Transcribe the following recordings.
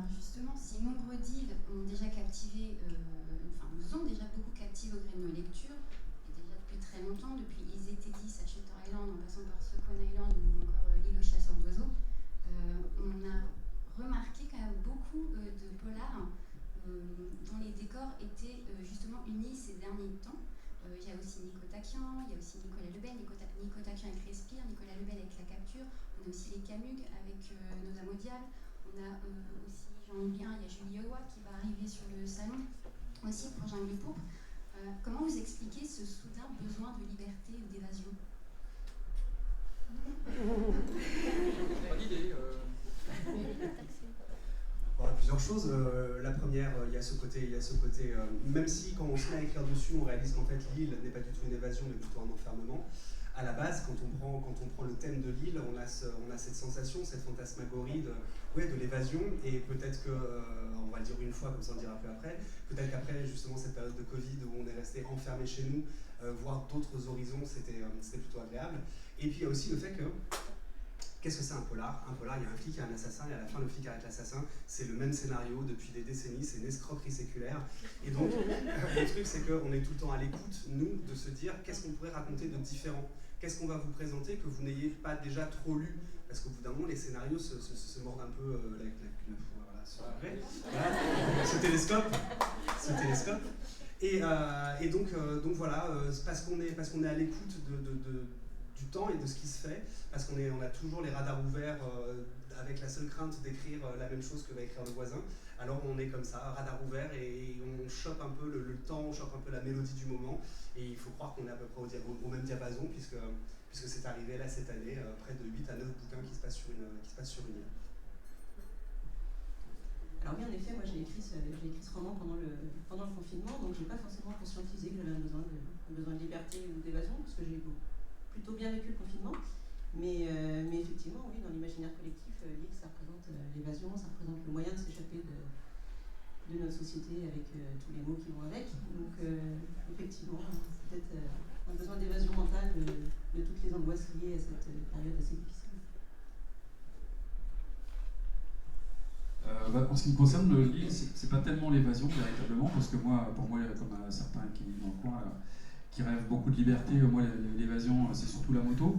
Alors justement, si nombre d'îles ont déjà captivé, nous ont déjà beaucoup captivé au gré de nos lectures, et déjà depuis très longtemps, depuis Ils étaient 10 à Shutter Island, en passant par Second Island ou encore l'île aux chasseurs d'oiseaux, on a remarqué quand même beaucoup de polars dont les décors étaient justement unis ces derniers temps. Il y a aussi Nico Taquian, il y a aussi Nicolas Lebel, Nico Taquian avec Respire, Nicolas Lebel avec La Capture, on a aussi les Camus avec Nos Amodiales, on a aussi Jean-Louis Guin, il y a Julie Owa qui va arriver sur le salon, aussi pour Jungle Pourpre. Comment vous expliquez ce soudain besoin de liberté ou d'évasion? Pas d'idée. Bon, plusieurs choses. La première, il y a ce côté, même si quand on se met à écrire dessus, on réalise qu'en fait l'île n'est pas du tout une évasion, mais plutôt un enfermement. À la base, quand on prend le thème de l'île, on a cette sensation, cette fantasmagorie de l'évasion, et peut-être que, on va le dire une fois, comme ça on dira peu après, peut-être qu'après justement cette période de Covid où on est resté enfermé chez nous, voir d'autres horizons, c'était plutôt agréable. Et puis il y a aussi le fait que, qu'est-ce que c'est un polar? Un polar, il y a un flic et un assassin, et à la fin, le flic arrête l'assassin. C'est le même scénario depuis des décennies, c'est une escroquerie séculaire. Et donc, le truc, c'est qu'on est tout le temps à l'écoute, nous, de se dire qu'est-ce qu'on pourrait raconter de différent? Qu'est-ce qu'on va vous présenter que vous n'ayez pas déjà trop lu? Parce qu'au bout d'un moment, les scénarios se mordent un peu ce télescope. Et donc voilà, parce qu'on est à l'écoute du temps et de ce qui se fait, parce qu'on a toujours les radars ouverts avec la seule crainte d'écrire la même chose que va écrire le voisin. Alors on est comme ça, radar ouvert, et on chope un peu le temps, on chope un peu la mélodie du moment, et il faut croire qu'on est à peu près au même diapason, puisque c'est arrivé là cette année, près de 8 à 9 bouquins qui se passent sur une île. Alors oui, en effet, moi j'ai écrit ce roman pendant le confinement, donc j'ai pas forcément conscientisé que j'avais un besoin de liberté ou d'évasion, parce que j'ai plutôt bien vécu le confinement. Mais effectivement, oui, dans l'imaginaire collectif, l'île, ça représente l'évasion, ça représente le moyen de s'échapper de notre société avec tous les mots qui vont avec. Donc effectivement, c'est peut-être un besoin d'évasion mentale de toutes les angoisses liées à cette période assez difficile. En ce qui me concerne, l'île, c'est pas tellement l'évasion véritablement, parce que pour moi, comme certains qui vivent dans le coin, qui rêvent beaucoup de liberté, moi l'évasion, c'est surtout la moto.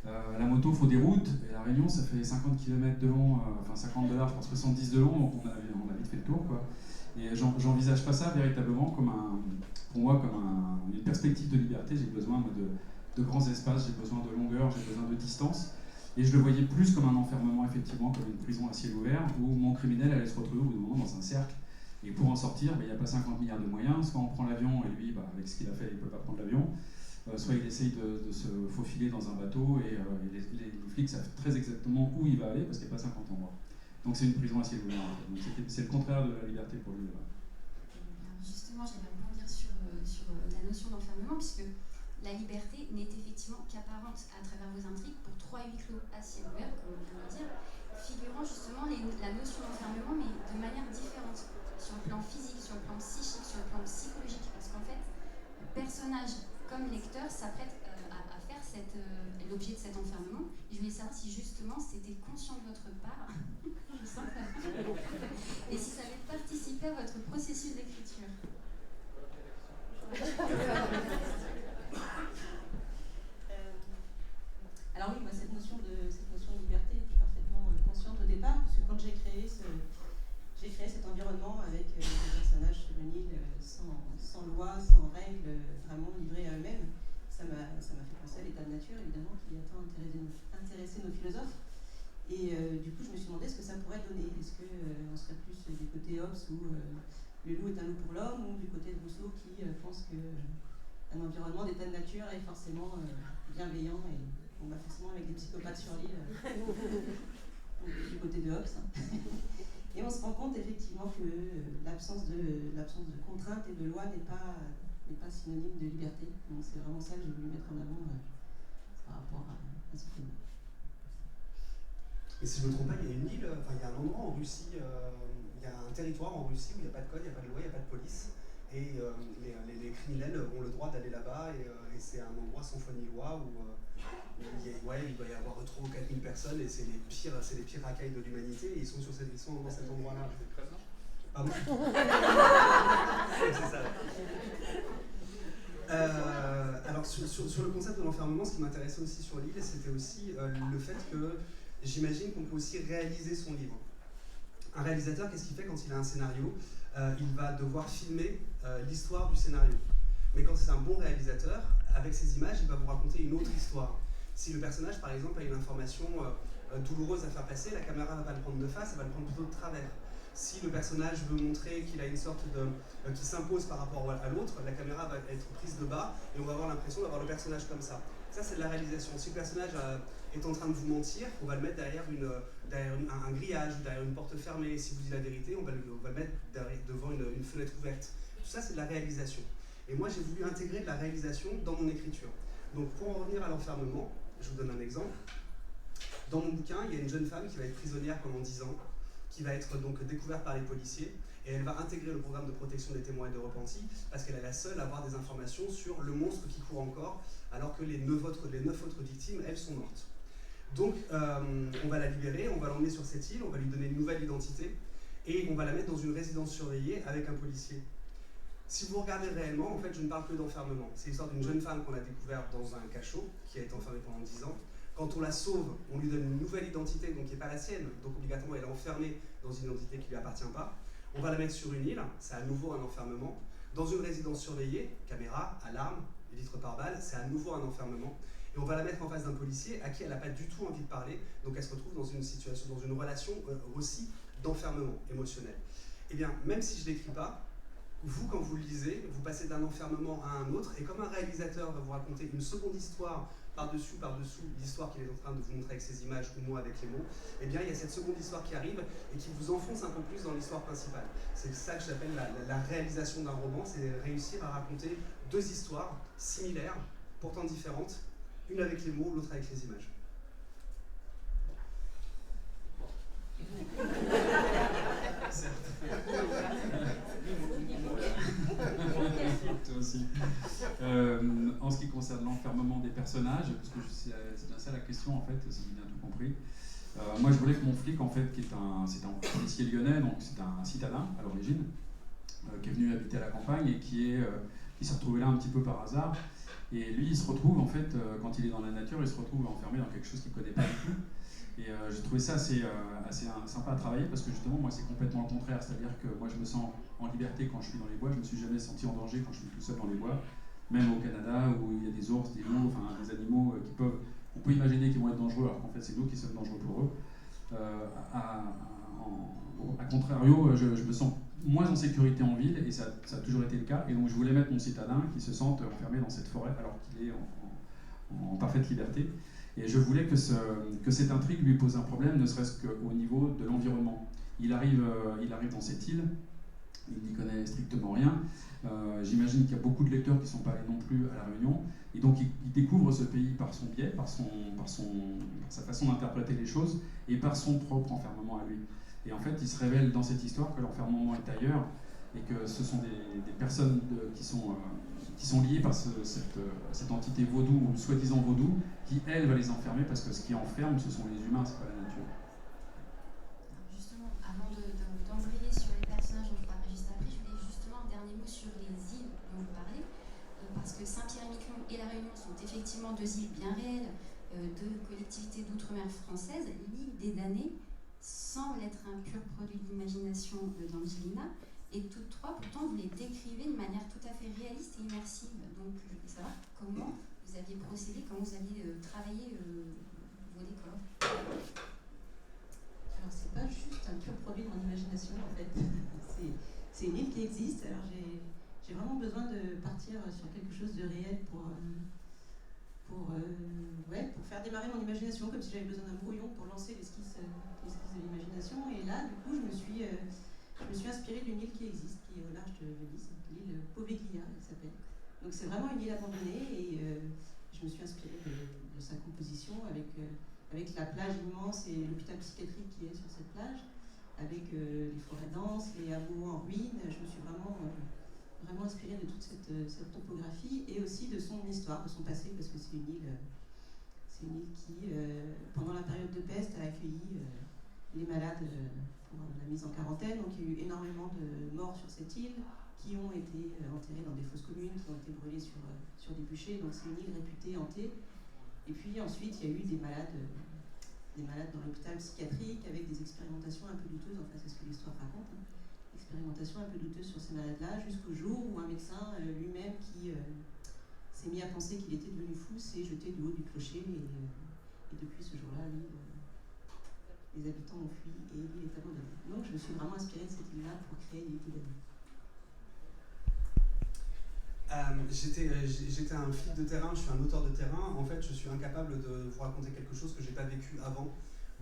La moto, il faut des routes, et la Réunion, ça fait 50 km de long, enfin 50 de large pour 70 de long, donc on a vite fait le tour, quoi. Et j'envisage pas ça véritablement comme une perspective de liberté. J'ai besoin de grands espaces, j'ai besoin de longueur, j'ai besoin de distance. Et je le voyais plus comme un enfermement, effectivement, comme une prison à ciel ouvert, où mon criminel allait se retrouver au bout d'un moment dans un cercle. Et pour en sortir, il n'y a pas 50 milliards de moyens. Soit on prend l'avion, et lui, avec ce qu'il a fait, il ne peut pas prendre l'avion. Soit il essaye de se faufiler dans un bateau, et les flics savent très exactement où il va aller, parce qu'il n'y a pas 50 endroits. Donc c'est une prison à ciel ouvert. Donc c'est le contraire de la liberté pour lui. Justement, j'aimerais rebondir sur la notion d'enfermement, puisque la liberté n'est effectivement qu'apparente à travers vos intrigues pour 3 huis clos à ciel ouvert, comme on vient de le dire, figurant justement la notion d'enfermement, mais de manière différente, sur le plan physique, sur le plan psychique, sur le plan psychologique, parce qu'en fait, personnage comme lecteur s'apprête à faire l'objet de cet enfermement. Et je voulais savoir si justement c'était conscient de votre part, et si ça avait participé à votre processus d'écriture. Alors oui, moi cette notion de liberté était parfaitement consciente au départ, parce que quand j'ai créé cet environnement avec des personnages sur une île sans loi, sans règles, vraiment livrés à eux-mêmes, ça m'a fait penser à l'état de nature, évidemment, qui a tant intéressé nos philosophes. Et du coup, je me suis demandé ce que ça pourrait donner. Est-ce qu'on serait plus du côté Hobbes où le loup est un loup pour l'homme, ou du côté de Rousseau qui pense qu'un environnement d'état de nature est forcément bienveillant, et on va forcément avec des psychopathes sur l'île, du côté de Hobbes. Et on se rend compte effectivement que l'absence de contraintes et de loi n'est pas synonyme de liberté. Donc c'est vraiment ça que j'ai voulu mettre en avant par rapport à ce film. Et si je ne me trompe pas, il y a une île, il y a un endroit en Russie, il y a un territoire en Russie où il n'y a pas de code, il n'y a pas de loi, il n'y a pas de police. et les criminels ont le droit d'aller là-bas, et c'est un endroit sans foi ni loi où il doit y avoir 3 ou 4 000 personnes, et c'est les pires racailles de l'humanité, et ils sont dans cet endroit-là. Pardon. C'est ça. Alors sur le concept de l'enfermement, ce qui m'intéressait aussi sur l'île, c'était aussi le fait que j'imagine qu'on peut aussi réaliser son livre. Un réalisateur, qu'est-ce qu'il fait quand il a un scénario? Il va devoir filmer l'histoire du scénario. Mais quand c'est un bon réalisateur, avec ses images, il va vous raconter une autre histoire. Si le personnage, par exemple, a une information douloureuse à faire passer, la caméra ne va pas le prendre de face, elle va le prendre plutôt de travers. Si le personnage veut montrer qu'il a une sorte de... qui s'impose par rapport à l'autre, la caméra va être prise de bas et on va avoir l'impression d'avoir le personnage comme ça. Ça, c'est de la réalisation. Si le personnage est en train de vous mentir, on va le mettre derrière un grillage, derrière une porte fermée. Si vous dites la vérité, on va le mettre devant une fenêtre ouverte. Tout ça, c'est de la réalisation. Et moi, j'ai voulu intégrer de la réalisation dans mon écriture. Donc, pour en revenir à l'enfermement, je vous donne un exemple. Dans mon bouquin, il y a une jeune femme qui va être prisonnière pendant 10 ans, qui va être donc découverte par les policiers, et elle va intégrer le programme de protection des témoins et de repentis, parce qu'elle est la seule à avoir des informations sur le monstre qui court encore, alors que les 9 autres victimes, elles, sont mortes. Donc, on va la libérer, on va l'emmener sur cette île, on va lui donner une nouvelle identité, et on va la mettre dans une résidence surveillée avec un policier. Si vous regardez réellement, en fait, je ne parle que d'enfermement. C'est l'histoire d'une jeune femme qu'on a découverte dans un cachot, qui a été enfermée pendant 10 ans. Quand on la sauve, on lui donne une nouvelle identité, donc qui n'est pas la sienne, donc obligatoirement elle est enfermée dans une identité qui ne lui appartient pas. On va la mettre sur une île, c'est à nouveau un enfermement. Dans une résidence surveillée, caméra, alarme, vitre par balle, c'est à nouveau un enfermement. Et on va la mettre en face d'un policier à qui elle n'a pas du tout envie de parler, donc elle se retrouve dans une situation, dans une relation aussi d'enfermement émotionnel. Eh bien, même si je ne l'écris pas, vous, quand vous le lisez, vous passez d'un enfermement à un autre, et comme un réalisateur va vous raconter une seconde histoire par-dessous l'histoire qu'il est en train de vous montrer avec ses images ou moi avec les mots, eh bien il y a cette seconde histoire qui arrive et qui vous enfonce un peu plus dans l'histoire principale. C'est ça que j'appelle la réalisation d'un roman, c'est réussir à raconter 2 histoires similaires, pourtant différentes, une avec les mots, l'autre avec les images. Toi aussi. En ce qui concerne l'enfermement des personnages, parce que c'est bien ça la question en fait, si j'ai bien tout compris. Moi je voulais que mon flic en fait, c'est un policier lyonnais, donc c'est un citadin à l'origine, qui est venu habiter à la campagne et qui s'est retrouvé là un petit peu par hasard. Et lui il se retrouve en fait, quand il est dans la nature, il se retrouve enfermé dans quelque chose qu'il ne connaît pas du tout. Et j'ai trouvé ça assez sympa à travailler parce que justement moi c'est complètement le contraire, c'est-à-dire que moi je me sens en liberté quand je suis dans les bois, je ne me suis jamais senti en danger quand je suis tout seul dans les bois, même au Canada où il y a des ours, des loups, enfin des animaux on peut imaginer qu'ils vont être dangereux alors qu'en fait c'est nous qui sommes dangereux pour eux. A contrario, je me sens moins en sécurité en ville et ça a toujours été le cas, et donc je voulais mettre mon citadin qui se sente enfermé dans cette forêt alors qu'il est en parfaite liberté. Et je voulais que cette intrigue lui pose un problème, ne serait-ce qu'au niveau de l'environnement. Il arrive dans cette île, il n'y connaît strictement rien. J'imagine qu'il y a beaucoup de lecteurs qui ne sont pas allés non plus à La Réunion. Et donc il découvre ce pays par son biais, par sa façon d'interpréter les choses et par son propre enfermement à lui. Et en fait, il se révèle dans cette histoire que l'enfermement est ailleurs et que ce sont des personnes qui sont liées par cette entité vaudou, ou soi-disant vaudou, qui, elle, va les enfermer parce que ce qui enferme, ce sont les humains, c'est pas la nature. Alors justement, avant d'embrayer sur les personnages dont je parlerai juste après, je voulais justement un dernier mot sur les îles dont vous parlez, parce que Saint-Pierre-et-Miquelon et La Réunion sont effectivement 2 îles bien réelles, 2 collectivités d'outre-mer françaises. L'île des damnés semble être un pur produit de l'imagination d'Angelina, et toutes 3, pourtant, vous les décrivez de manière tout à fait réaliste et immersive. Donc, je voulais savoir comment vous aviez procédé, comment vous aviez travaillé vos décors. Alors, c'est pas juste un pur produit de mon imagination, en fait. C'est une île qui existe. Alors, j'ai vraiment besoin de partir sur quelque chose de réel pour faire démarrer mon imagination, comme si j'avais besoin d'un brouillon pour lancer l'esquisse de l'imagination. Et là, du coup, je me suis inspirée d'une île qui existe, qui est au large de Venise, l'île Poveglia, elle s'appelle. Donc c'est vraiment une île abandonnée, et je me suis inspirée de sa composition avec la plage immense et l'hôpital psychiatrique qui est sur cette plage, avec les forêts denses, les hameaux en ruine. Je me suis vraiment vraiment inspiré de toute cette topographie et aussi de son histoire, de son passé, parce que c'est une île qui, pendant la période de peste, a accueilli les malades pour la mise en quarantaine. Donc il y a eu énormément de morts sur cette île qui ont été enterrés dans des fosses communes, qui ont été brûlés sur des bûchers. Donc c'est une île réputée hantée. Et puis ensuite, il y a eu des malades dans l'hôpital psychiatrique avec des expérimentations un peu douteuses, enfin c'est ce que l'histoire raconte, hein. Expérimentations un peu douteuses sur ces malades-là, jusqu'au jour où un médecin lui-même qui s'est mis à penser qu'il était devenu fou s'est jeté du haut du clocher et depuis ce jour-là, les habitants ont fui et l'île est abandonnée. Donc je me suis vraiment inspirée de cette île-là pour créer l'île d'Ibadi. J'étais un flic de terrain, je suis un auteur de terrain. En fait, je suis incapable de vous raconter quelque chose que j'ai pas vécu avant.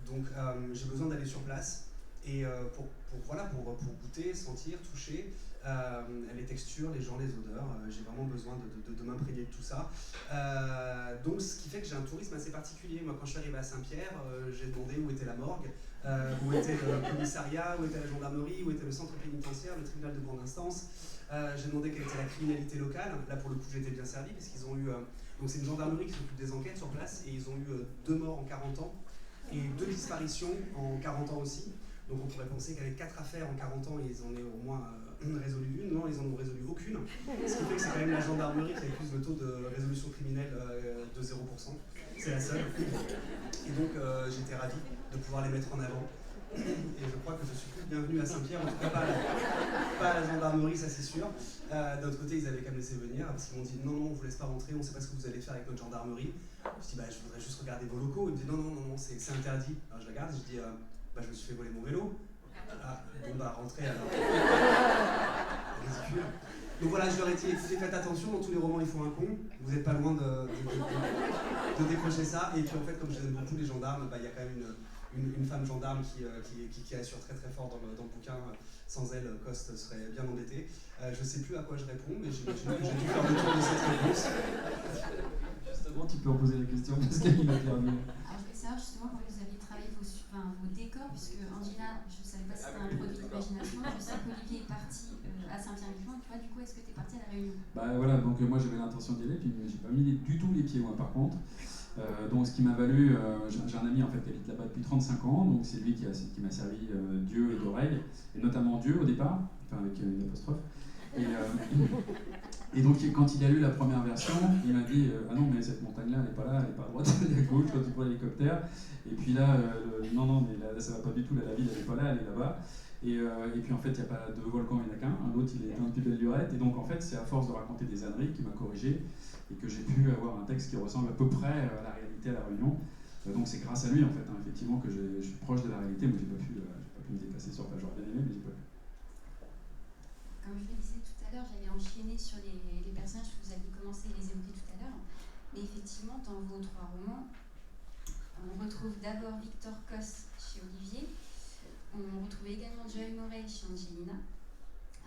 Donc, j'ai besoin d'aller sur place et pour goûter, sentir, toucher les textures, les gens, les odeurs. J'ai vraiment besoin de m'imprégner de tout ça. Donc, ce qui fait que j'ai un tourisme assez particulier. Moi, quand je suis arrivé à Saint-Pierre, j'ai demandé où était la morgue, où était le commissariat, où était la gendarmerie, où était le centre pénitentiaire, le tribunal de grande instance. J'ai demandé quelle était la criminalité locale. Là, pour le coup, j'étais bien servi parce qu'ils ont eu. Donc, c'est une gendarmerie qui s'occupe des enquêtes sur place et ils ont eu 2 morts en 40 ans et 2 disparitions en 40 ans aussi. Donc, on pourrait penser qu'avec 4 affaires en 40 ans, ils en aient au moins résolu une. Non, ils en ont résolu aucune. Ce qui fait que c'est quand même la gendarmerie qui accuse le taux de résolution criminelle de 0%. C'est la seule. Et donc, j'étais ravi de pouvoir les mettre en avant. Et je crois que je suis plus bienvenu à Saint-Pierre, en tout cas pas à la gendarmerie, ça c'est sûr. D'un autre côté, ils avaient qu'à me laisser venir, parce qu'ils m'ont dit non, on vous laisse pas rentrer, on sait pas ce que vous allez faire avec notre gendarmerie. Je dis je voudrais juste regarder vos locaux. Ils me disent non, c'est interdit. Alors je regarde, je dis je me suis fait voler mon vélo. Rentrez alors. Ridicule. Donc voilà, je leur ai dit écoutez, faites attention, dans tous les romans il faut un con, vous n'êtes pas loin de décrocher ça. Et puis en fait, comme j'aime beaucoup les gendarmes, il y a quand même une femme gendarme qui assure très très fort dans le bouquin. Sans elle, Coste serait bien embêté. Je ne sais plus à quoi je réponds, mais j'imagine que j'ai dû faire le tour de cette réponse. Justement, tu peux en poser la question parce qu'il a terminé. Alors, je voulais savoir justement comment vous aviez travaillé vos décors, puisque Angela, je ne savais pas si c'était un produit d'imagination. Je sais qu'Olivier est parti à Saint-Pierre-et-Miquelon. Toi, du coup, est-ce que tu es parti à La Réunion? Voilà, donc moi j'avais l'intention d'y aller, puis j'ai pas mis du tout les pieds moi par contre. Donc ce qui m'a valu, j'ai un ami en fait qui habite là-bas depuis 35 ans, donc c'est lui qui m'a servi Dieu d'oreille, et notamment Dieu au départ, enfin avec une apostrophe. Et donc quand il a lu la première version, il m'a dit ah non mais cette montagne-là elle est pas là, elle est pas à droite, elle est à gauche quand tu vois l'hélicoptère. Et puis là, non mais là ça va pas du tout, là, la ville elle est pas là, elle est là-bas. Et puis en fait il n'y a pas de volcan, il n'y en a qu'un, un autre il est un petit peu de lurette, et donc en fait c'est à force de raconter des âneries qu'il m'a corrigé et que j'ai pu avoir un texte qui ressemble à peu près à la réalité à La Réunion. Donc c'est grâce à lui en fait, effectivement, que je suis proche de la réalité, mais j'ai pas pu me déplacer sur place, j'aurais bien aimé, mais j'ai pas pu. Comme je le disais tout à l'heure, j'allais enchaîner sur les personnages que vous aviez commencé à les évoquer tout à l'heure, mais effectivement dans vos 3 romans, on retrouve d'abord Victor Coste chez Olivier, on retrouve également Joël Morel chez Angelina,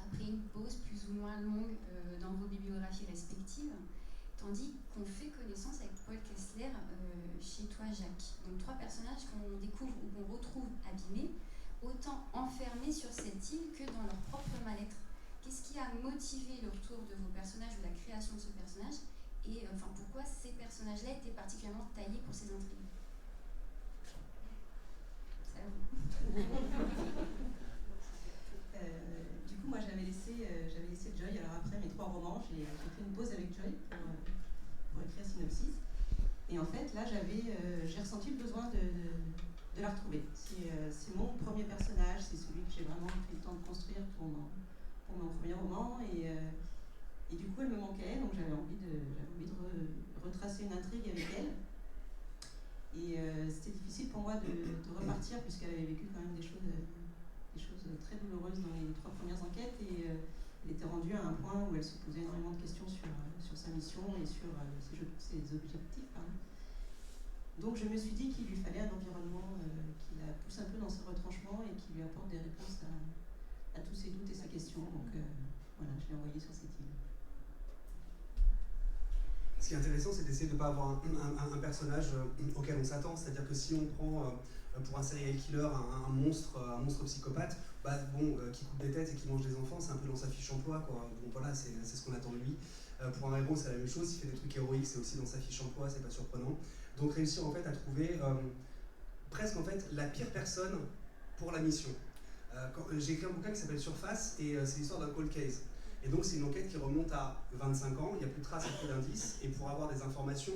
après une pause plus ou moins longue dans vos bibliographies respectives, tandis qu'on fait connaissance avec Paul Kessler chez toi, Jacques. Donc 3 personnages qu'on découvre ou qu'on retrouve abîmés, autant enfermés sur cette île que dans leur propre mal-être. Qu'est-ce qui a motivé le retour de vos personnages ou la création de ce personnage, et pourquoi ces personnages-là étaient particulièrement taillés pour ces intrigues? C'est à vous. Du coup, moi j'avais laissé Joy. Alors après mes 3 romans, j'ai fait une pause avec Joy pour écrire Synopsis. Et en fait, là, j'ai ressenti le besoin de la retrouver. C'est mon premier personnage, c'est celui que j'ai vraiment pris le temps de construire pour mon premier roman. Et du coup, elle me manquait, donc j'avais envie de retracer une intrigue avec elle. Et c'était difficile pour moi de repartir, puisqu'elle avait vécu quand même des choses très douloureuses dans les 3 premières enquêtes, et elle était rendue à un point où elle se posait énormément de questions sur sa mission et sur ses objectifs. Donc je me suis dit qu'il lui fallait un environnement qui la pousse un peu dans ses retranchements et qui lui apporte des réponses à tous ses doutes et ses questions. Donc voilà, je l'ai envoyé sur cette île. Ce qui est intéressant, c'est d'essayer de ne pas avoir un personnage auquel on s'attend. C'est-à-dire que si on prend pour un serial killer, un monstre psychopathe, qui coupe des têtes et qui mange des enfants, c'est un peu dans sa fiche emploi, quoi. Donc voilà, c'est ce qu'on attend de lui. Pour un héros, c'est la même chose, il fait des trucs héroïques, c'est aussi dans sa fiche emploi, c'est pas surprenant. Donc réussir en fait à trouver presque en fait la pire personne pour la mission. J'ai écrit un bouquin qui s'appelle Surface et c'est l'histoire d'un cold case. Et donc c'est une enquête qui remonte à 25 ans, il n'y a plus de traces, il n'y a plus d'indices, et pour avoir des informations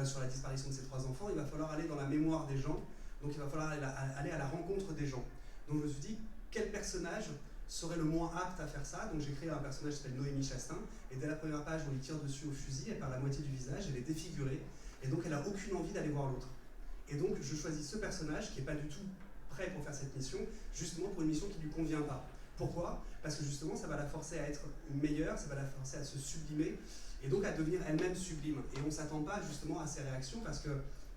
sur la disparition de ces 3 enfants, il va falloir aller dans la mémoire des gens, donc il va falloir aller à la rencontre des gens. Donc je me suis dit, quel personnage serait le moins apte à faire ça? Donc j'ai créé un personnage qui s'appelle Noémie Chastain, et dès la première page, on lui tire dessus au fusil, elle perd la moitié du visage, elle est défigurée, et donc elle n'a aucune envie d'aller voir l'autre. Et donc je choisis ce personnage qui n'est pas du tout prêt pour faire cette mission, justement pour une mission qui ne lui convient pas. Pourquoi? Parce que justement ça va la forcer à être meilleure, ça va la forcer à se sublimer, et donc à devenir elle-même sublime. Et on ne s'attend pas justement à ces réactions, parce que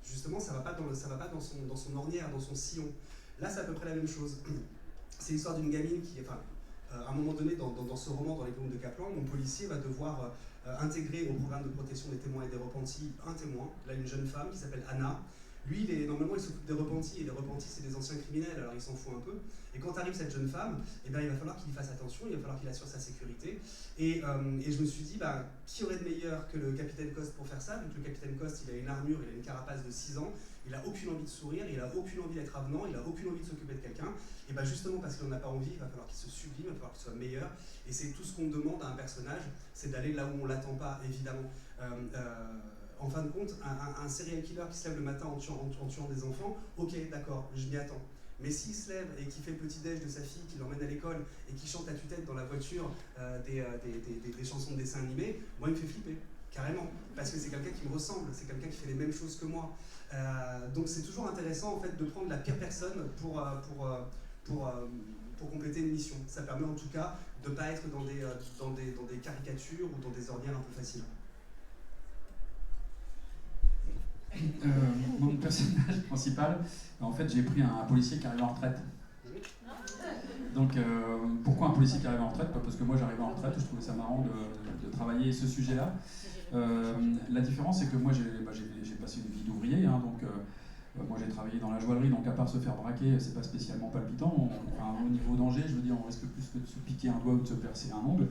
justement ça ne va pas dans son ornière, dans son sillon. Là c'est à peu près la même chose. C'est l'histoire d'une gamine qui, à un moment donné dans ce roman, dans les Glomes de Kaplan, mon policier va devoir intégrer au programme de protection des témoins et des repentis un témoin, là une jeune femme qui s'appelle Anna. Lui, normalement, il s'occupe des repentis, et les repentis, c'est des anciens criminels, alors il s'en fout un peu. Et quand arrive cette jeune femme, il va falloir qu'il y fasse attention, il va falloir qu'il assure sa sécurité. Et je me suis dit, qui aurait de meilleur que le capitaine Coste pour faire ça? Vu que le capitaine Coste, il a une armure, il a une carapace de 6 ans, il n'a aucune envie de sourire, il n'a aucune envie d'être avenant, il n'a aucune envie de s'occuper de quelqu'un. Et justement, parce qu'il n'en a pas envie, il va falloir qu'il se sublime, il va falloir qu'il soit meilleur. Et c'est tout ce qu'on demande à un personnage, c'est d'aller là où on ne l'attend pas, évidemment. En fin de compte, un serial killer qui se lève le matin en tuant des enfants, ok, d'accord, je m'y attends. Mais s'il se lève et qui fait le petit-déj de sa fille, qui l'emmène à l'école et qui chante à tue-tête dans la voiture des chansons de dessins animés, moi il me fait flipper, carrément. Parce que c'est quelqu'un qui me ressemble, c'est quelqu'un qui fait les mêmes choses que moi. Donc c'est toujours intéressant en fait de prendre la pire personne pour compléter une mission. Ça permet en tout cas de ne pas être dans des caricatures ou dans des ornières un peu faciles. Mon personnage principal, en fait, j'ai pris un policier qui arrive en retraite. Donc, pourquoi un policier qui arrive en retraite? Parce que moi, j'arrivais en retraite, je trouvais ça marrant de travailler ce sujet-là. La différence, c'est que moi, j'ai passé une vie d'ouvrier, donc moi, j'ai travaillé dans la joaillerie, donc à part se faire braquer, c'est pas spécialement palpitant. Au niveau danger, je veux dire, on risque plus que de se piquer un doigt ou de se percer un ongle.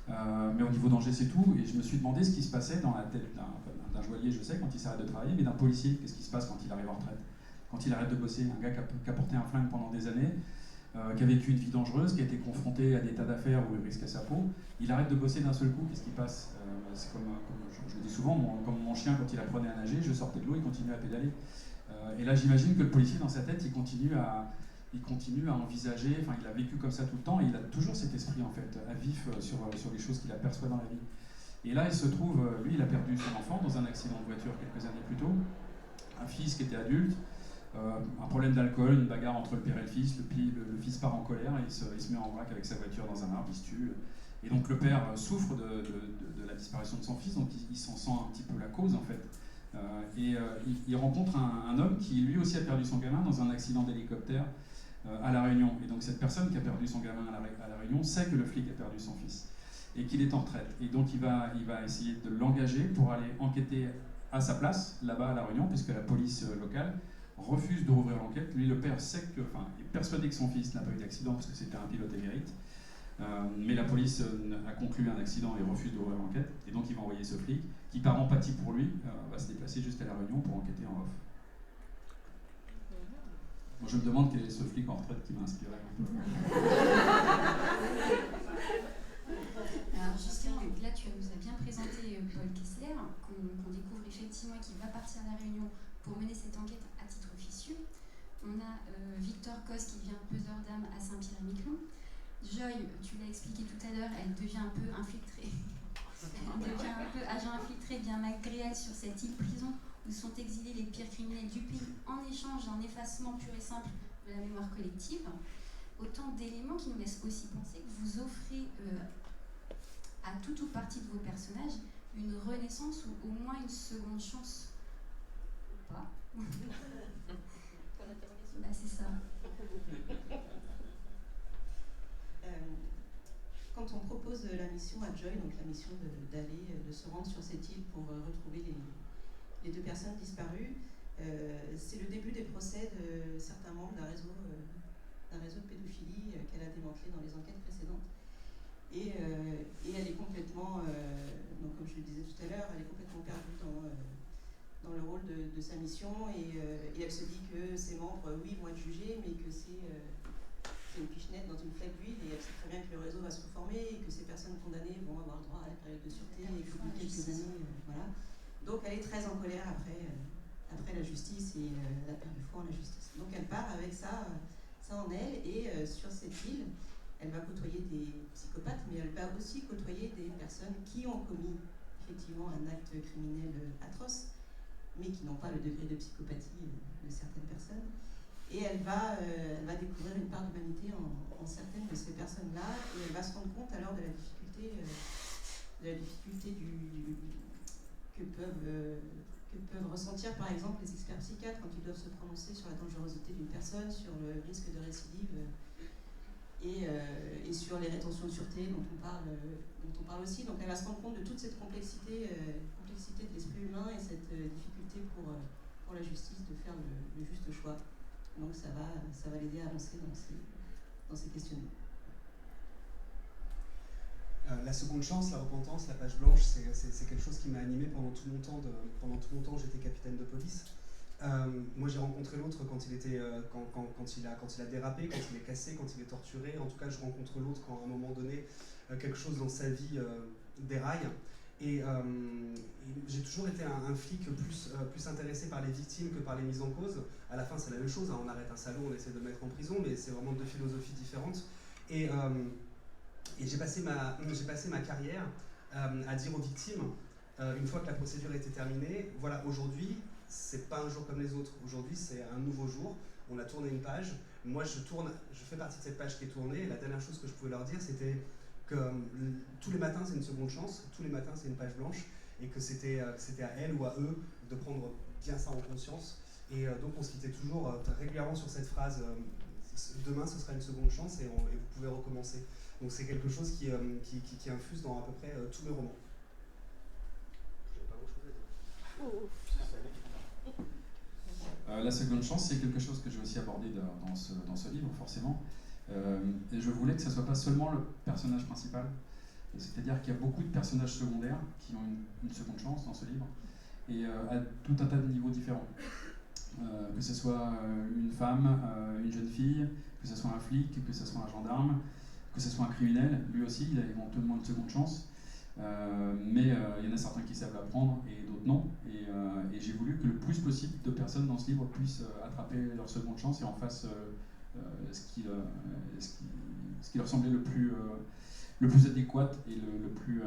Mais au niveau danger, c'est tout. Et je me suis demandé ce qui se passait dans la tête d'un joaillier, je sais, quand il s'arrête de travailler, mais d'un policier, qu'est-ce qui se passe quand il arrive en retraite? Quand il arrête de bosser, un gars qui a porté un flingue pendant des années, qui a vécu une vie dangereuse, qui a été confronté à des tas d'affaires où il risquait sa peau, il arrête de bosser d'un seul coup, qu'est-ce qui passe? C'est comme je le dis souvent, comme mon chien, quand il apprenait à nager, je sortais de l'eau, il continuait à pédaler. Et là, j'imagine que le policier, dans sa tête, il continue à envisager, il a vécu comme ça tout le temps, et il a toujours cet esprit, en fait, à vif sur les choses qu'il aperçoit dans la vie. Et là, il se trouve, lui, il a perdu son enfant dans un accident de voiture quelques années plus tôt, un fils qui était adulte, un problème d'alcool, une bagarre entre le père et le fils, le fils part en colère, et il se met en vrac avec sa voiture dans un arbre, il se tue. Et donc le père souffre de la disparition de son fils, donc il s'en sent un petit peu la cause, en fait. Il rencontre un homme qui lui aussi a perdu son gamin dans un accident d'hélicoptère à La Réunion. Et donc cette personne qui a perdu son gamin à La Réunion sait que le flic a perdu son fils et qu'il est en retraite. Et donc il va essayer de l'engager pour aller enquêter à sa place, là-bas à La Réunion, puisque la police locale refuse de rouvrir l'enquête. Lui, le père est persuadé que son fils n'a pas eu d'accident parce que c'était un pilote émérite. Mais la police a conclu un accident et refuse d'ouvrir l'enquête. Et donc il va envoyer ce flic qui, par empathie pour lui, va se déplacer jusqu'à La Réunion pour enquêter en off. Moi, je me demande quel est ce flic en retraite qui m'a inspiré. Alors justement, là tu nous as bien présenté Paul Kessler, qu'on découvre effectivement qui va partir à La Réunion pour mener cette enquête à titre officieux. On a Victor Coste qui devient peseur d'âme à Saint-Pierre-et-Miquelon. Joy, tu l'as expliqué tout à l'heure, elle devient un peu infiltrée. Elle devient un peu agent infiltré bien malgré elle sur cette île prison où sont exilés les pires criminels du pays en échange d'un effacement pur et simple de la mémoire collective. Autant d'éléments qui nous laissent aussi penser que vous offrez à toute ou partie de vos personnages une renaissance ou au moins une seconde chance. Ou pas. C'est ça. Quand on propose la mission à Joy, donc la mission de se rendre sur cette île pour retrouver les deux personnes disparues, c'est le début des procès de certains membres d'un réseau de pédophilie qu'elle a démantelé dans les enquêtes précédentes. Et elle est complètement, donc comme je le disais tout à l'heure, elle est complètement perdue dans le rôle de sa mission, et elle se dit que ses membres, oui, vont être jugés, mais que c'est une pichenette dans une flaque d'huile, et elle sait très bien que le réseau va se reformer, et que ces personnes condamnées vont avoir droit à la période de sûreté, et qu'au bout de quelques années, voilà. Donc elle est très en colère après la justice, et elle a perdu foi en la justice. Donc elle part avec ça en elle, et sur cette île, elle va côtoyer des psychopathes, mais elle va aussi côtoyer des personnes qui ont commis effectivement un acte criminel atroce, mais qui n'ont pas le degré de psychopathie de certaines personnes. Et elle va découvrir une part d'humanité en certaines de ces personnes-là, et elle va se rendre compte alors de la difficulté que peuvent ressentir par exemple les experts psychiatres quand ils doivent se prononcer sur la dangerosité d'une personne, sur le risque de récidive, et sur les rétentions de sûreté dont on parle aussi. Donc elle va se rendre compte de toute cette complexité de l'esprit humain, et cette difficulté pour la justice de faire le juste choix. Donc ça va l'aider à avancer dans ces questionnements. La seconde chance, la repentance, la page blanche, c'est quelque chose qui m'a animé pendant tout mon temps. J'étais capitaine de police. Moi j'ai rencontré l'autre quand il a dérapé, quand il est cassé, quand il est torturé. En tout cas je rencontre l'autre quand à un moment donné quelque chose dans sa vie déraille. Et j'ai toujours été un flic plus intéressé par les victimes que par les mises en cause. À la fin c'est la même chose, hein, on arrête un salaud, on essaie de le mettre en prison, mais c'est vraiment deux philosophies différentes. Et j'ai passé ma carrière à dire aux victimes, une fois que la procédure était terminée, voilà, aujourd'hui, c'est pas un jour comme les autres. Aujourd'hui, c'est un nouveau jour. On a tourné une page. Moi, je fais partie de cette page qui est tournée. Et la dernière chose que je pouvais leur dire, c'était que tous les matins, c'est une seconde chance. Tous les matins, c'est une page blanche. Et que c'était à elle ou à eux de prendre bien ça en conscience. Et donc, on se quittait toujours régulièrement sur cette phrase demain, ce sera une seconde chance et vous pouvez recommencer. Donc, c'est quelque chose qui infuse dans à peu près tous mes romans. J'ai pas grand-chose à dire. La seconde chance, c'est quelque chose que je vais aussi aborder dans ce livre, forcément. Et je voulais que ce ne soit pas seulement le personnage principal, c'est-à-dire qu'il y a beaucoup de personnages secondaires qui ont une seconde chance dans ce livre, et à tout un tas de niveaux différents. Que ce soit une femme, une jeune fille, que ce soit un flic, que ce soit un gendarme, que ce soit un criminel, lui aussi, il a éventuellement une seconde chance. Mais il y en a certains qui savent la prendre et d'autres non. Et j'ai voulu que le plus possible de personnes dans ce livre puissent attraper leur seconde chance et en fassent ce qui leur semblait le plus adéquat et le plus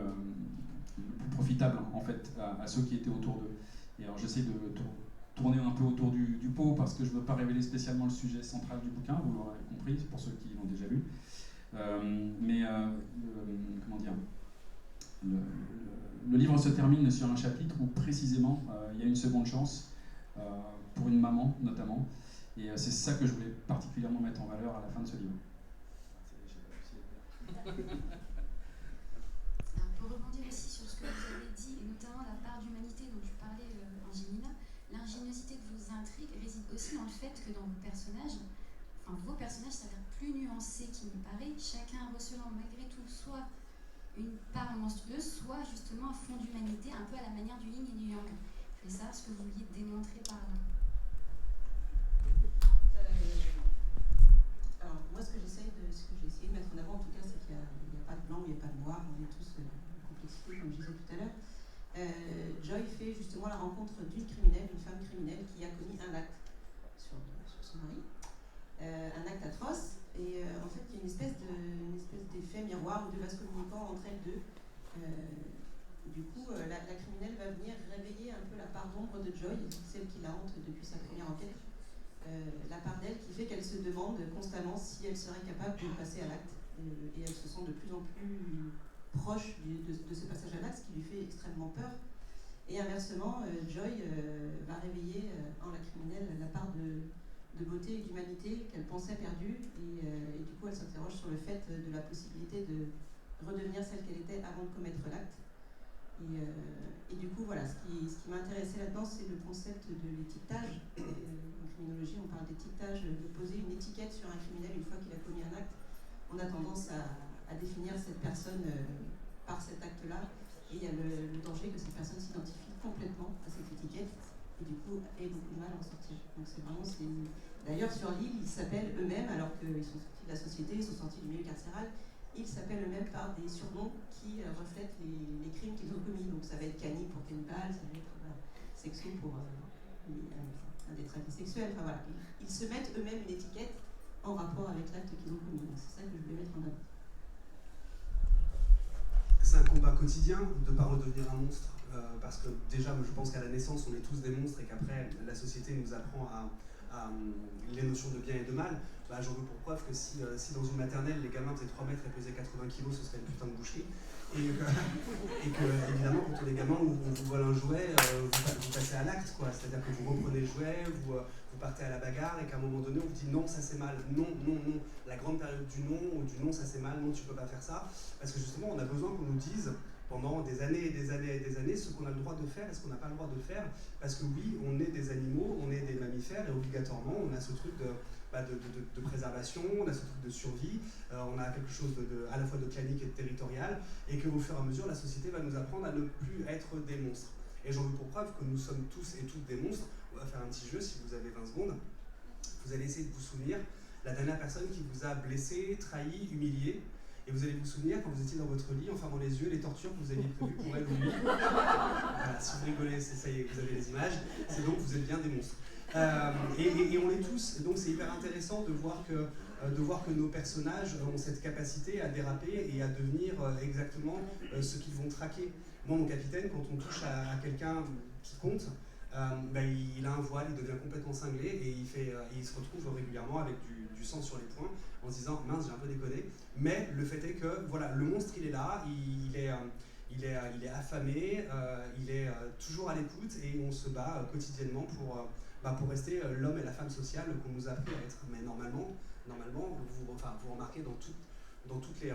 profitable en fait à ceux qui étaient autour d'eux. Et alors j'essaie de tourner un peu autour du pot parce que je ne veux pas révéler spécialement le sujet central du bouquin, vous l'aurez compris, pour ceux qui l'ont déjà lu. Comment dire, le livre se termine sur un chapitre où précisément il y a une seconde chance pour une maman notamment, et c'est ça que je voulais particulièrement mettre en valeur à la fin de ce livre. Pour rebondir aussi sur ce que vous avez dit, et notamment la part d'humanité dont tu parlais, Angelina, l'ingéniosité de vos intrigues réside aussi dans le fait que dans vos personnages s'avèrent plus nuancés qu'il n'y paraît, chacun recevant malgré tout soit une part monstrueuse, soit justement un fond d'humanité, un peu à la manière du yin et du yang. Je voulais savoir ce que vous vouliez démontrer par là. Alors, moi, ce que j'ai essayé de mettre en avant, en tout cas, c'est qu'il n'y a pas de blanc, il n'y a pas de noir, on est tous en complexité, comme je disais tout à l'heure. Joy fait justement la rencontre d'une femme criminelle qui a commis un acte sur son mari, un acte atroce, et en fait, il y a une espèce d'effet miroir ou de vase communicant entre elles deux. Du coup, la criminelle va venir réveiller un peu la part d'ombre de Joy, celle qui la hante depuis sa première enquête. La part d'elle qui fait qu'elle se demande constamment si elle serait capable de passer à l'acte, et elle se sent de plus en plus proche de ce passage à l'acte, ce qui lui fait extrêmement peur. Et inversement, Joy va réveiller en la criminelle la part de beauté et d'humanité qu'elle pensait perdue, et du coup elle s'interroge sur le fait de la possibilité de redevenir celle qu'elle était avant de commettre l'acte. Et du coup, voilà, ce qui m'a intéressé là-dedans, c'est le concept de l'étiquetage. En criminologie, on parle d'étiquetage, de poser une étiquette sur un criminel une fois qu'il a commis un acte. On a tendance à définir cette personne par cet acte-là, et il y a le danger que cette personne s'identifie complètement à cette étiquette, et du coup ait beaucoup de mal à en sortir. Donc c'est vraiment... D'ailleurs, sur l'île, ils s'appellent eux-mêmes, alors qu'ils sont sortis de la société, ils sont sortis du milieu carcéral, ils s'appellent eux-mêmes par des surnoms qui reflètent les crimes qu'ils ont commis. Donc ça va être Cani pour cannibale, ça va être Sexo pour un détraqué sexuel. Enfin voilà, ils se mettent eux-mêmes une étiquette en rapport avec l'acte qu'ils ont commis. Donc c'est ça que je voulais mettre en œuvre. C'est un combat quotidien de ne pas redevenir un monstre, parce que déjà, je pense qu'à la naissance, on est tous des monstres, et qu'après, la société nous apprend à les notions de bien et de mal. Bah, j'en veux pour preuve que si dans une maternelle, les gamins faisaient 3 mètres et pesaient 80 kg, ce serait une putain de boucherie. Et que évidemment, quand on est gamin, on vous vole un jouet, vous passez à l'acte, quoi. C'est-à-dire que vous reprenez le jouet, vous partez à la bagarre, et qu'à un moment donné, on vous dit non, ça c'est mal, non, non, non. La grande période du non, ou du non, ça c'est mal, non, tu peux pas faire ça. Parce que justement, on a besoin qu'on nous dise pendant des années et des années et des années ce qu'on a le droit de faire et ce qu'on n'a pas le droit de faire. Parce que oui, on est des animaux, on est des mammifères, et obligatoirement, on a ce truc de préservation, on a ce truc de survie, on a quelque chose à la fois de clanique et de territorial, et qu'au fur et à mesure, la société va nous apprendre à ne plus être des monstres. Et j'en veux pour preuve que nous sommes tous et toutes des monstres. On va faire un petit jeu, si vous avez 20 secondes. Vous allez essayer de vous souvenir la dernière personne qui vous a blessé, trahi, humilié, et vous allez vous souvenir quand vous étiez dans votre lit, en fermant les yeux, les tortures que vous aviez prévues pour elle ou lui. Voilà, si vous rigolez, ça y est, vous avez les images, c'est donc vous êtes bien des monstres. Et on l'est tous, et donc c'est hyper intéressant de voir que nos personnages ont cette capacité à déraper et à devenir exactement ce qu'ils vont traquer. Moi, mon capitaine, quand on touche à quelqu'un qui compte, il a un voile, il devient complètement cinglé, et il se retrouve régulièrement avec du sang sur les poings en se disant mince, j'ai un peu déconné. Mais le fait est que voilà, le monstre il est là, il est affamé, il est toujours à l'écoute, et on se bat quotidiennement pour rester l'homme et la femme sociale qu'on nous a appris à être. Mais normalement vous remarquez dans toutes les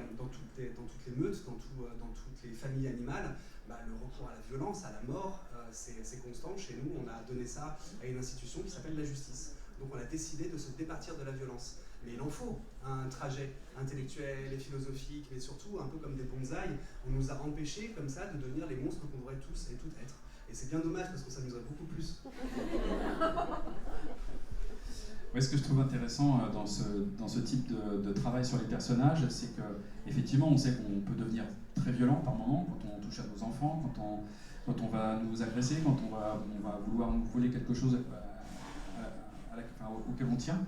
meutes, dans toutes les familles animales, le recours à la violence, à la mort, c'est constant. Chez nous, on a donné ça à une institution qui s'appelle la justice. Donc on a décidé de se départir de la violence. Mais il en faut un trajet intellectuel et philosophique, mais surtout un peu comme des bonsaïs. On nous a empêchés comme ça de devenir les monstres qu'on devrait tous et toutes être. Et c'est bien dommage parce que ça nous a beaucoup plus. Ouais, ce que je trouve intéressant dans ce type de travail sur les personnages, c'est qu'effectivement, on sait qu'on peut devenir très violent par moment quand on touche à nos enfants, quand on va nous agresser, quand on va vouloir nous voler quelque chose auquel on tient.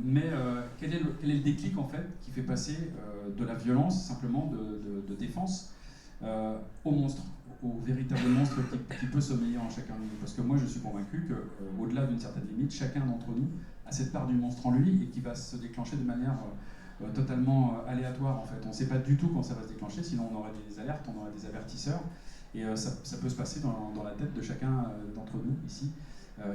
Mais quel est le déclic en fait qui fait passer de la violence simplement de défense au monstre, au véritable monstre qui peut sommeiller en chacun de nous? Parce que moi je suis convaincu qu'au-delà d'une certaine limite, chacun d'entre nous a cette part du monstre en lui et qui va se déclencher de manière totalement aléatoire en fait. On ne sait pas du tout quand ça va se déclencher, sinon on aurait des alertes, on aurait des avertisseurs, et ça peut se passer dans la tête de chacun d'entre nous ici.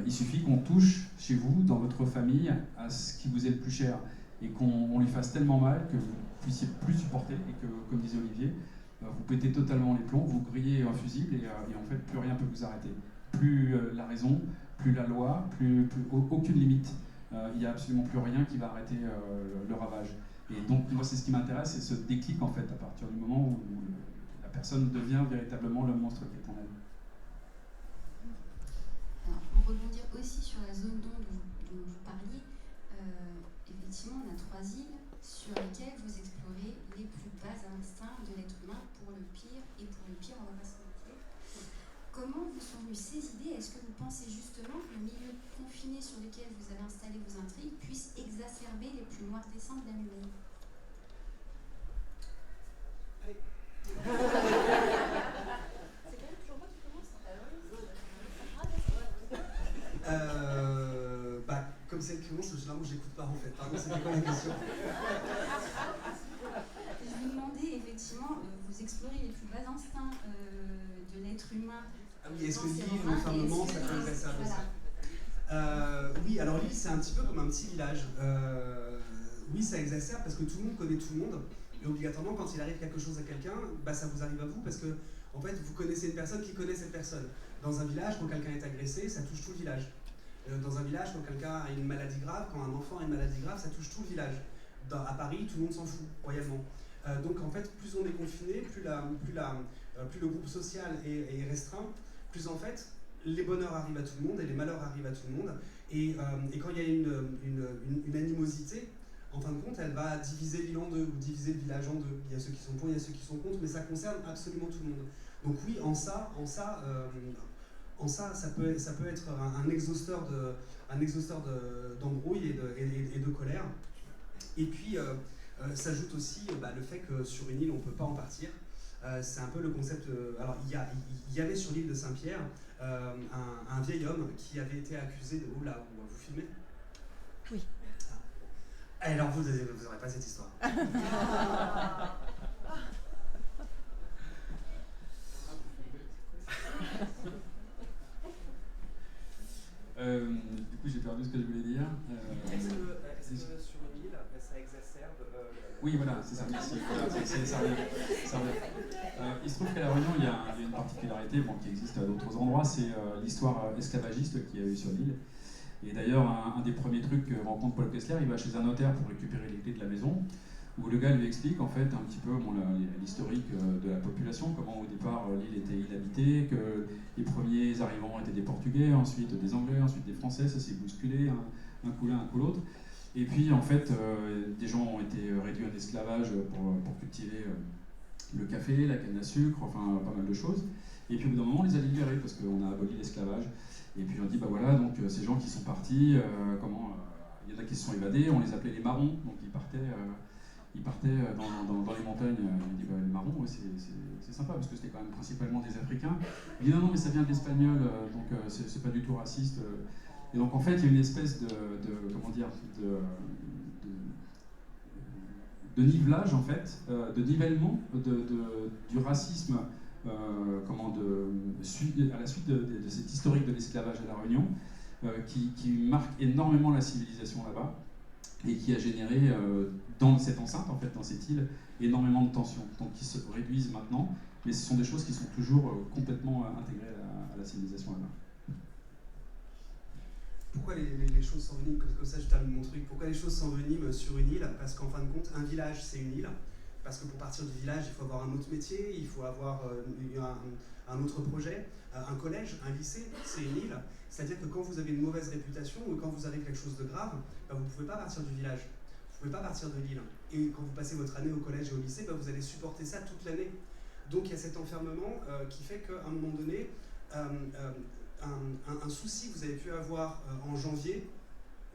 Il suffit qu'on touche chez vous, dans votre famille, à ce qui vous est le plus cher, et qu'on lui fasse tellement mal que vous ne puissiez plus supporter, et que, comme disait Olivier, vous pétez totalement les plombs, vous grillez un fusible, et en fait plus rien ne peut vous arrêter. Plus la raison, plus la loi, plus aucune limite. Il n'y a absolument plus rien qui va arrêter le ravage. Et donc moi c'est ce qui m'intéresse, c'est ce déclic en fait, à partir du moment où la personne devient véritablement le monstre qui est en elle. Alors, pour rebondir aussi sur la zone d'ombre dont vous parliez, effectivement, on a 3 îles sur lesquelles vous explorez les plus bas instincts de l'être humain, pour le pire, et pour le pire, on va pas se mentir. Comment vous sont venues ces idées? Est-ce que vous pensez justement que le milieu confiné sur lequel vous avez installé vos intrigues puisse exacerber les plus noirs desseins de l'âme humaine? Allez. Comme c'est elle qui commence, généralement j'écoute pas en fait. Pardon, c'était quoi la question? Je vous demandais effectivement, vous explorez les plus bas instincts de l'être humain. Ah oui, est-ce que l'île, l'enfermement, ça peut exacerber ça? Oui, alors l'île c'est un petit peu comme un petit village. Oui, ça exacerbe parce que tout le monde connaît tout le monde. Et obligatoirement, quand il arrive quelque chose à quelqu'un, ça vous arrive à vous parce que En fait, vous connaissez une personne qui connaît cette personne. Dans un village, quand quelqu'un est agressé, ça touche tout le village. Dans un village, quand quelqu'un a une maladie grave, quand un enfant a une maladie grave, ça touche tout le village. À Paris, tout le monde s'en fout, royalement. Donc en fait, plus on est confiné, plus le groupe social est restreint, plus en fait, les bonheurs arrivent à tout le monde et les malheurs arrivent à tout le monde. Et quand il y a une animosité, en fin de compte, elle va diviser l'île en deux, ou diviser le village en deux. Il y a ceux qui sont pour, il y a ceux qui sont contre, mais ça concerne absolument tout le monde. Donc oui, ça peut être un exhausteur d'embrouille et de colère. Et puis, s'ajoute aussi le fait que sur une île, on ne peut pas en partir. C'est un peu le concept... alors, il y avait sur l'île de Saint-Pierre un vieil homme qui avait été accusé de... Oh là, vous filmez ? Oui. Alors, vous n'aurez pas cette histoire. Du coup, j'ai perdu ce que je voulais dire. Est-ce que sur une île, ça exacerbe Oui, voilà, c'est ça. Merci. Voilà, ça revient. Il se trouve qu'à La Réunion, il y a une particularité qui existe à d'autres endroits, c'est l'histoire esclavagiste qu'il y a eu sur l'île. Et d'ailleurs, un des premiers trucs que rencontre Paul Kessler, il va chez un notaire pour récupérer les clés de la maison, où le gars lui explique en fait un petit peu l'historique de la population, comment au départ l'île était inhabitée, que les premiers arrivants étaient des Portugais, ensuite des Anglais, ensuite des Français, ça s'est bousculé, un coup l'un, un coup l'autre. Et puis en fait, des gens ont été réduits en esclavage pour cultiver le café, la canne à sucre, enfin pas mal de choses. Et puis au bout d'un moment, on les a libérés parce qu'on a aboli l'esclavage. Et puis on dit, bah voilà, donc ces gens qui sont partis, il y en a qui se sont évadés, on les appelait les marrons, donc ils partaient dans les montagnes. On dit, bah, les marrons, ouais, c'est sympa parce que c'était quand même principalement des Africains. Il dit, non, mais ça vient de l'espagnol, donc c'est pas du tout raciste. Et donc en fait, il y a une espèce de nivelage, en fait, de nivellement du racisme à la suite de cette historique de l'esclavage à La Réunion, qui marque énormément la civilisation là-bas et qui a généré dans cette enceinte, en fait, dans cette île, énormément de tensions, donc qui se réduisent maintenant, mais ce sont des choses qui sont toujours complètement intégrées à la civilisation là-bas. Pourquoi les choses s'enveniment, comme ça je termine mon truc, pourquoi les choses s'enveniment sur une île? Parce qu'en fin de compte, un village c'est une île, parce que pour partir du village il faut avoir un autre métier, il faut avoir un autre projet, un collège, un lycée, c'est une île. C'est-à-dire que quand vous avez une mauvaise réputation ou quand vous avez quelque chose de grave, vous ne pouvez pas partir du village, vous ne pouvez pas partir de l'île. Et quand vous passez votre année au collège et au lycée, vous allez supporter ça toute l'année. Donc il y a cet enfermement qui fait qu'à un moment donné, un souci que vous avez pu avoir en janvier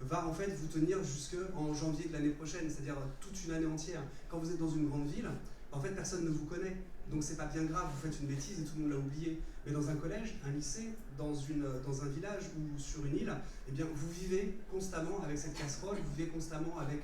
va en fait vous tenir jusqu'en janvier de l'année prochaine, c'est-à-dire toute une année entière. Quand vous êtes dans une grande ville, en fait personne ne vous connaît, donc c'est pas bien grave, vous faites une bêtise et tout le monde l'a oublié. Mais dans un collège, un lycée, dans un village ou sur une île, eh bien vous vivez constamment avec cette casserole, vous vivez constamment avec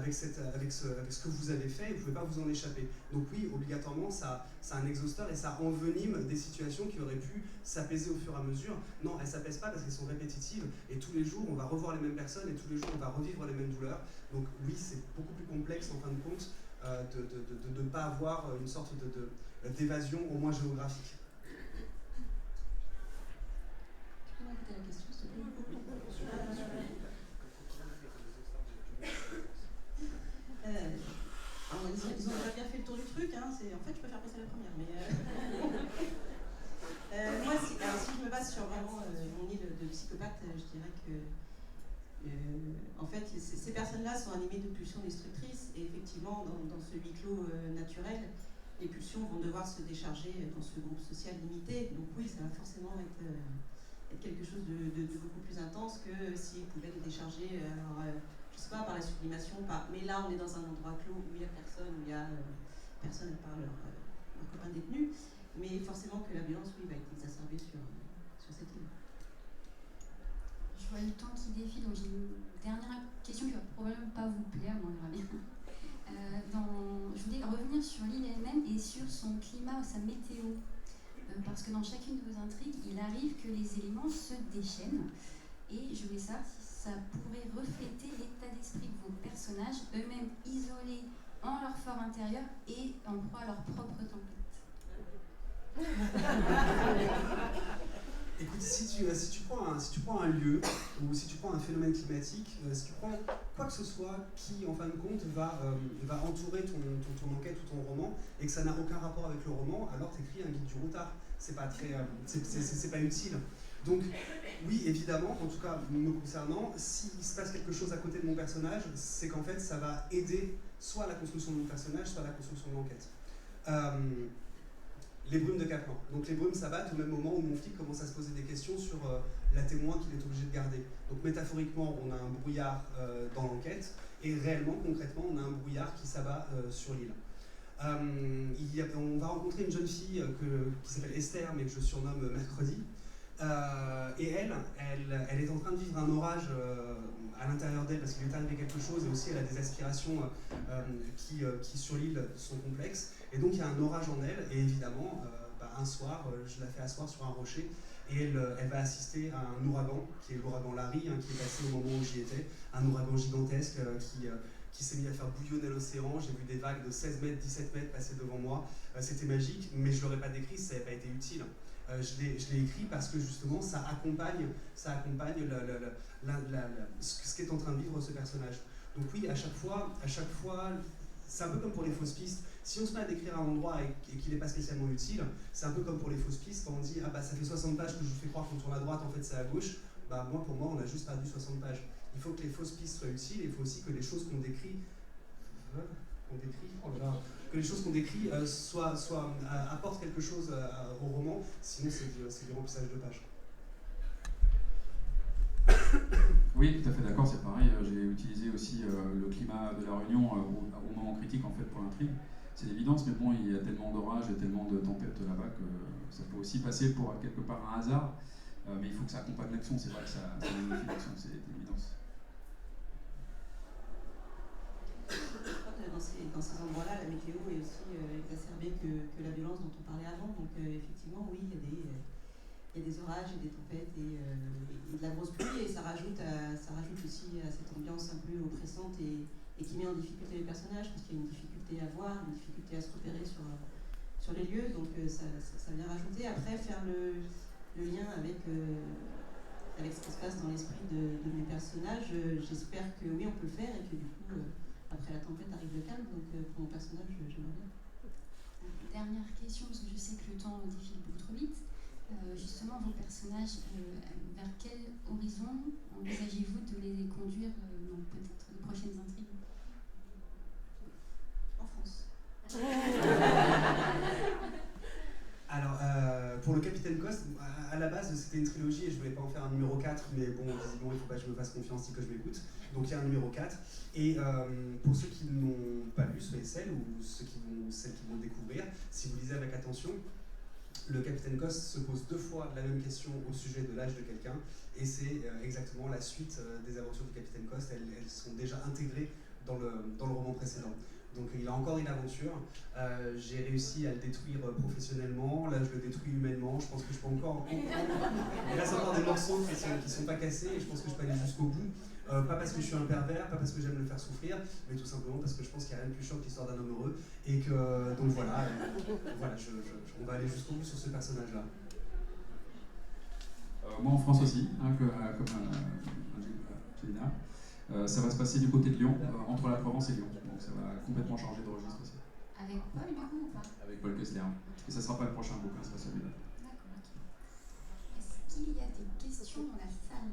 ce que vous avez fait et vous ne pouvez pas vous en échapper. Donc oui, obligatoirement, ça a un exhausteur et ça envenime des situations qui auraient pu s'apaiser au fur et à mesure. Non, elles ne s'apaisent pas parce qu'elles sont répétitives et tous les jours, on va revoir les mêmes personnes et tous les jours, on va revivre les mêmes douleurs. Donc oui, c'est beaucoup plus complexe en fin de compte de ne pas avoir une sorte d'évasion, au moins géographique. Tu peux répéter la question, s'il te plaît ? Ils ont déjà bien fait le tour du truc, hein. En fait je peux faire passer la première, mais moi si je me base sur vraiment mon île de psychopathe, je dirais que en fait ces personnes-là sont animées de pulsions destructrices et effectivement dans ce huis clos naturel, les pulsions vont devoir se décharger dans ce groupe social limité, donc oui ça va forcément être quelque chose de beaucoup plus intense que s'ils pouvaient les décharger, je sais pas, par la sublimation, mais là on est dans un endroit clos où il n'y a personne, où il y a personne à part leur copain détenu, mais forcément que la violence va être exacerbée sur cette île. Je vois le temps qui défile, donc j'ai une dernière question qui va probablement pas vous plaire, mais on verra bien. Je voulais revenir sur l'île elle-même et sur son climat ou sa météo. Parce que dans chacune de vos intrigues, il arrive que les éléments se déchaînent. Et je voulais savoir si ça pourrait refléter l'état d'esprit de vos personnages, eux-mêmes isolés en leur fort intérieur et en proie à leur propre tempête. Écoute, si tu prends un lieu, ou si tu prends un phénomène climatique, si tu prends quoi que ce soit qui, en fin de compte, va entourer ton enquête ou ton roman, et que ça n'a aucun rapport avec le roman, alors t'écris un guide du routard. C'est pas très, c'est pas utile. Donc, oui, évidemment, en tout cas, me concernant, s'il se passe quelque chose à côté de mon personnage, c'est qu'en fait, ça va aider soit à la construction de mon personnage, soit à la construction de l'enquête. Les brumes de Kaplan. Donc les brumes s'abattent au même moment où mon flic commence à se poser des questions sur la témoin qu'il est obligé de garder. Donc métaphoriquement, on a un brouillard dans l'enquête, et réellement, concrètement, on a un brouillard qui s'abat sur l'île. On va rencontrer une jeune fille qui s'appelle Esther, mais que je surnomme Mercredi. Et elle est en train de vivre un orage à l'intérieur d'elle parce qu'il lui est arrivé quelque chose, et aussi elle a des aspirations qui sur l'île sont complexes. Et donc il y a un orage en elle, et évidemment, un soir, je la fais asseoir sur un rocher, et elle va assister à un ouragan, qui est l'ouragan Larry, qui est passé au moment où j'y étais, un ouragan gigantesque qui s'est mis à faire bouillonner l'océan. J'ai vu des vagues de 16 mètres, 17 mètres passer devant moi. C'était magique, mais je ne l'aurais pas décrit si ça n'avait pas été utile. Je l'ai écrit parce que justement ça accompagne ce qu'est en train de vivre ce personnage. Donc oui, à chaque fois, c'est un peu comme pour les fausses pistes. Si on se met à décrire un endroit et qu'il n'est pas spécialement utile, c'est un peu comme pour les fausses pistes, quand on dit « Ah bah ça fait 60 pages que je vous fais croire qu'on tourne à droite, en fait c'est à gauche », bah pour moi, on a juste perdu 60 pages. Il faut que les fausses pistes soient utiles, et il faut aussi que les choses qu'on décrit, que les choses qu'on décrit apportent quelque chose au roman, sinon c'est du remplissage de pages. Oui, tout à fait d'accord, c'est pareil. J'ai utilisé aussi le climat de la Réunion au moment critique en fait pour l'intrigue. C'est l'évidence, mais bon, il y a tellement d'orages et tellement de tempêtes là-bas que ça peut aussi passer pour quelque part un hasard. Mais il faut que ça accompagne l'action, c'est vrai que ça magnifie l'action, c'est l'évidence. Je crois que dans ces endroits-là, la météo est aussi exacerbée que la violence dont on parlait avant. Donc effectivement, oui, il y a des orages et des tempêtes et de la grosse pluie, et ça rajoute aussi à cette ambiance un peu oppressante et qui met en difficulté les personnages, parce qu'il y a une difficulté à voir, une difficulté à se repérer sur les lieux. Donc ça vient rajouter. Après, faire le lien avec ce qui se passe dans l'esprit de mes personnages, j'espère que oui, on peut le faire, et que du coup, après la tempête arrive le calme. Donc pour mon personnage, j'aimerais bien. Dernière question, parce que je sais que le temps défile beaucoup trop vite. Justement, vos personnages, vers quel horizon envisagez-vous de les conduire dans peut-être de prochaines intrigues? En France. Alors, pour le Capitaine Coste, à la base, c'était une trilogie et je voulais pas en faire un numéro 4, mais bon, visiblement, il faut pas que je me fasse confiance ni que je m'écoute. Donc, il y a un numéro 4. Et pour ceux qui n'ont pas lu, soit celles ou celles qui vont le découvrir, si vous lisez avec attention, le Capitaine Coste se pose 2 fois la même question au sujet de l'âge de quelqu'un, et c'est exactement la suite des aventures du Capitaine Coste. Elles sont déjà intégrées dans le roman précédent. Donc il a encore une aventure. J'ai réussi à le détruire professionnellement. Là, je le détruis humainement. Je pense que je peux encore. Il reste encore des morceaux qui sont pas cassés, et je pense que je peux aller jusqu'au bout. Pas parce que je suis un pervers, pas parce que j'aime le faire souffrir, mais tout simplement parce que je pense qu'il n'y a rien de plus chiant que l'histoire d'un homme heureux. Et que, donc voilà, on va aller jusqu'au bout sur ce personnage-là. Moi en France aussi, comme Angelina. Ça va se passer du côté de Lyon, entre la Provence et Lyon. Donc ça va complètement changer de registre aussi. Avec Paul, du coup, ou pas? Avec Paul Kessler. Et ça ne sera pas le prochain bouquin, ça sera celui-là. D'accord, ok. Est-ce qu'il y a des questions dans la salle?